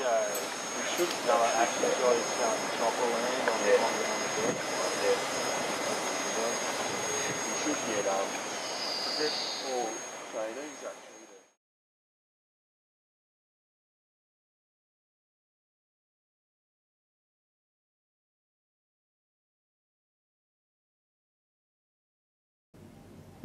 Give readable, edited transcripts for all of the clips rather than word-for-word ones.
So we should actually got his chopper land on the deck. Yeah. We should get all trainees actually.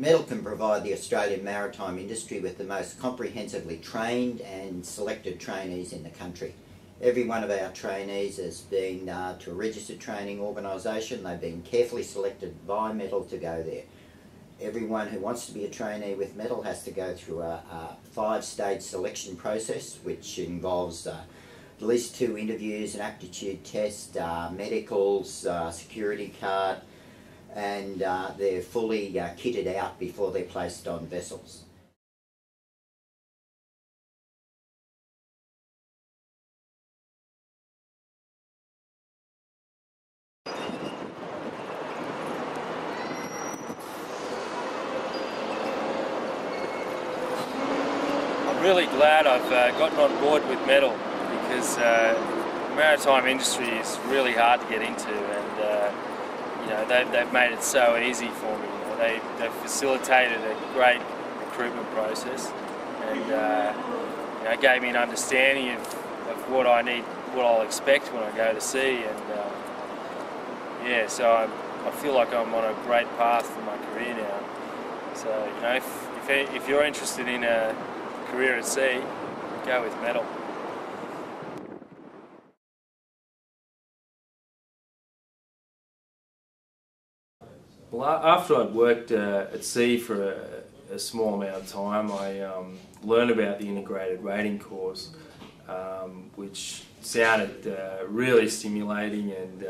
METL can provide the Australian maritime industry with the most comprehensively trained and selected trainees in the country. Every one of our trainees has been to a registered training organisation. They've been carefully selected by METL to go there. Everyone who wants to be a trainee with METL has to go through a 5-stage selection process, which involves at least 2 interviews, an aptitude test, medicals, security card, and they're fully kitted out before they're placed on vessels. I'm really glad I've gotten on board with METL because the maritime industry is really hard to get into, and you know, they've made it so easy for me. You know, they've facilitated a great recruitment process, and you know, gave me an understanding of what I need, what I'll expect when I go to sea, and yeah, so I feel like I'm on a great path for my career now. So you know, if you're interested in a career at sea, go with METL. Well, after I'd worked at sea for a small amount of time, I learned about the integrated rating course, which sounded really stimulating and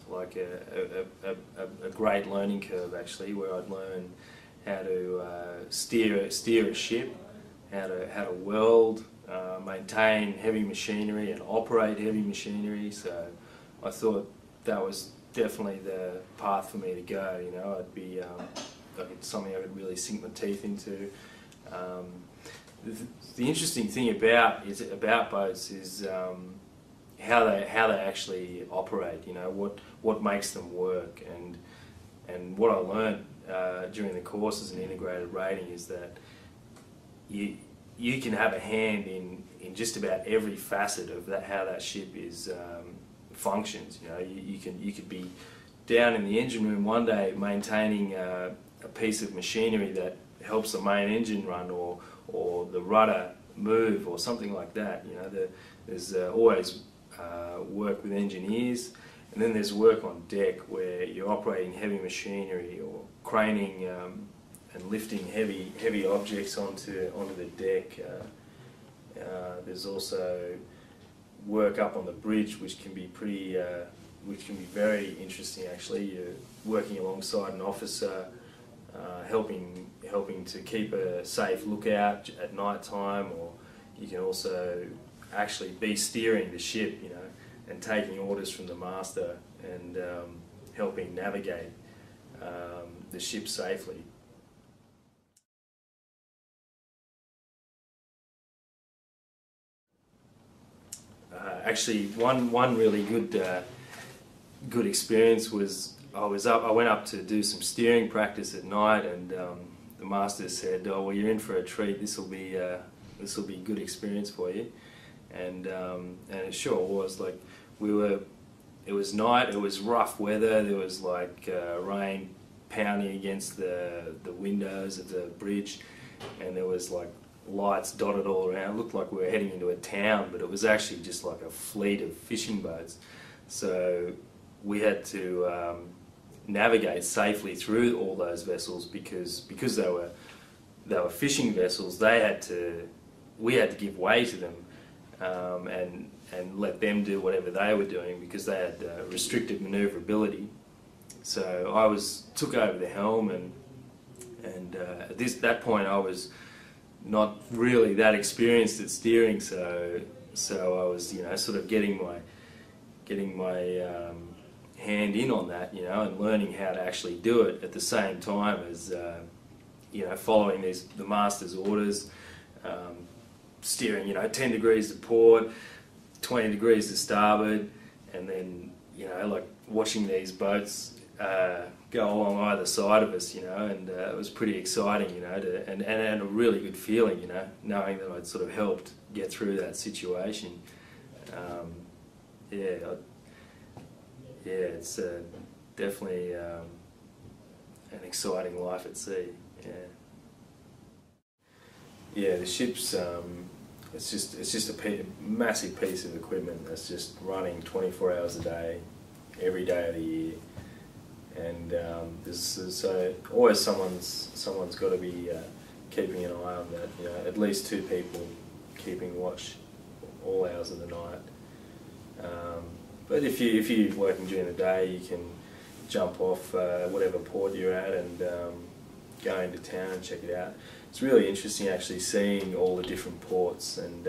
like a great learning curve actually, where I'd learn how to steer a ship, how to weld, maintain heavy machinery and operate heavy machinery. So I thought that was definitely the path for me to go. You know, I'd be something I could really sink my teeth into. The interesting thing about boats is how they actually operate. You know, what makes them work, and what I learned during the course as an integrated rating is that you can have a hand in just about every facet of how that ship is functions. You know, you could be down in the engine room one day maintaining a piece of machinery that helps the main engine run, or the rudder move, or something like that. You know, there's always work with engineers, and then there's work on deck where you're operating heavy machinery or craning and lifting heavy objects onto the deck. There's also work up on the bridge, which can be very interesting actually. You're working alongside an officer, helping to keep a safe lookout at night time, or you can also actually be steering the ship, you know, and taking orders from the master and helping navigate the ship safely. Actually, one really good experience was I went up to do some steering practice at night, and the master said, "Oh, well, you're in for a treat. This will be a good experience for you," and it sure was. Like, it was night. It was rough weather. There was like rain pounding against the windows of the bridge, and there was like lights dotted all around. It looked like we were heading into a town, but it was actually just like a fleet of fishing boats. So we had to navigate safely through all those vessels because they were fishing vessels. We had to give way to them and let them do whatever they were doing, because they had restricted manoeuvrability. So I took over the helm, and at that point I was not really that experienced at steering, so I was, you know, sort of getting my hand in on that, you know, and learning how to actually do it at the same time as you know, following the master's orders, steering, you know, 10 degrees to port, 20 degrees to starboard, and then, you know, like watching these boats go along either side of us, you know, and it was pretty exciting, you know, and a really good feeling, you know, knowing that I'd sort of helped get through that situation. It's definitely an exciting life at sea. Yeah, the ship's it's just a massive piece of equipment that's just running 24 hours a day, every day of the year, and so always someone's got to be keeping an eye on that. You know, at least 2 people keeping watch all hours of the night. But if you're working during the day, you can jump off whatever port you're at and go into town and check it out. It's really interesting actually seeing all the different ports and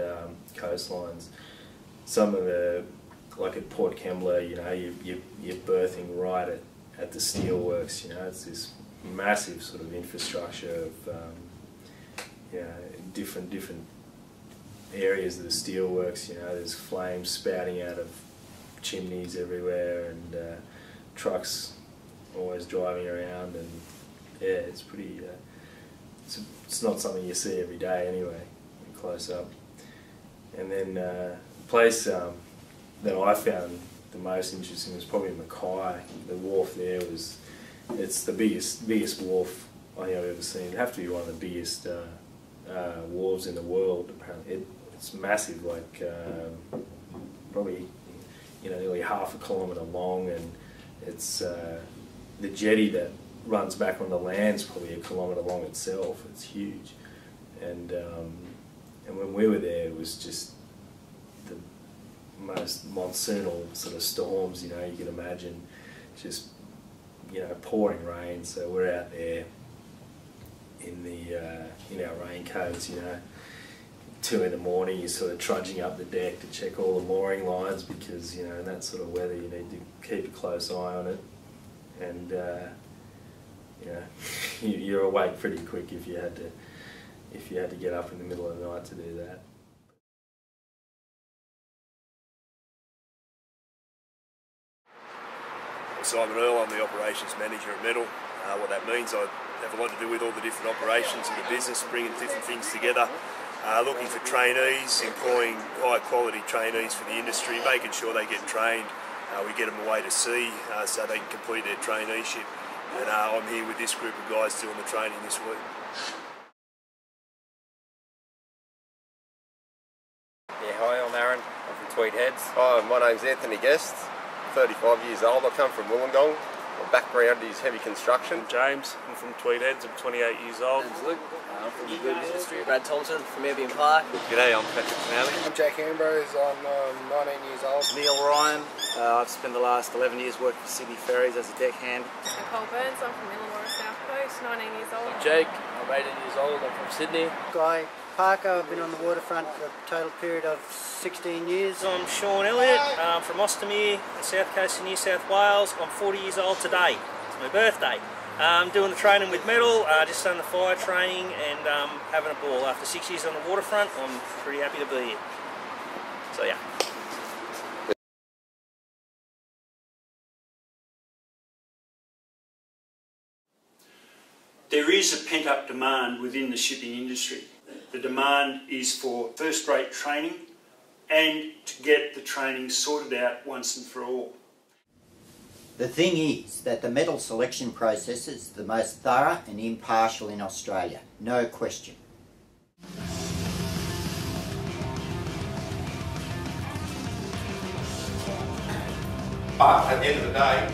coastlines. Some of the, like at Port Kembla, you know, you're berthing right at the steelworks. You know, it's this massive sort of infrastructure of different areas of the steelworks. You know, there's flames spouting out of chimneys everywhere, and trucks always driving around, and yeah, it's pretty. It's not something you see every day anyway, close up. And then the place that I found the most interesting was probably Mackay. The wharf there it's the biggest wharf I think I've ever seen. It'd have to be one of the biggest wharves in the world. Apparently, it's massive, like probably, you know, nearly half a kilometre long, and it's the jetty that runs back on the land's probably a kilometre long itself. It's huge, and when we were there, it was just the most monsoonal sort of storms, you know, you can imagine, just, you know, pouring rain. So we're out there in our raincoats, you know, 2 in the morning, you're sort of trudging up the deck to check all the mooring lines, because, you know, in that sort of weather you need to keep a close eye on it, and you know, you're awake pretty quick if you had to get up in the middle of the night to do that. I'm Simon Earl, I'm the operations manager at METL. What that means, I have a lot to do with all the different operations in the business, bringing different things together, looking for trainees, employing high quality trainees for the industry, making sure they get trained. We get them away to sea so they can complete their traineeship. And I'm here with this group of guys doing the training this week. Yeah, hi, I'm Aaron. I'm from Tweed Heads. Hi, my name's Anthony Guest, 35 years old. I come from Wollongong. My background is heavy construction. James, I'm from Tweed Heads, I'm 28 years old. I'm Luke, I'm from the food industry. Brad Thompson from Airby Park. G'day, I'm Patrick Finale. I'm Jack Ambrose, I'm 19 years old. Neil Ryan, I've spent the last 11 years working for Sydney Ferries as a deckhand. Nicole Burns, I'm from Illawarra South Coast, 19 years old. I'm Jake, I'm 18 years old, I'm from Sydney. Guy Parker, I've been on the waterfront for a total period of 16 years. I'm Sean Elliott, from Ostomere, the south coast of New South Wales. I'm 40 years old today. It's my birthday. I'm doing the training with METL, just done the fire training, and having a ball. After 6 years on the waterfront, I'm pretty happy to be here. So yeah. There is a pent-up demand within the shipping industry. The demand is for first-rate training and to get the training sorted out once and for all. The thing is that the METL selection process is the most thorough and impartial in Australia, no question. But at the end of the day,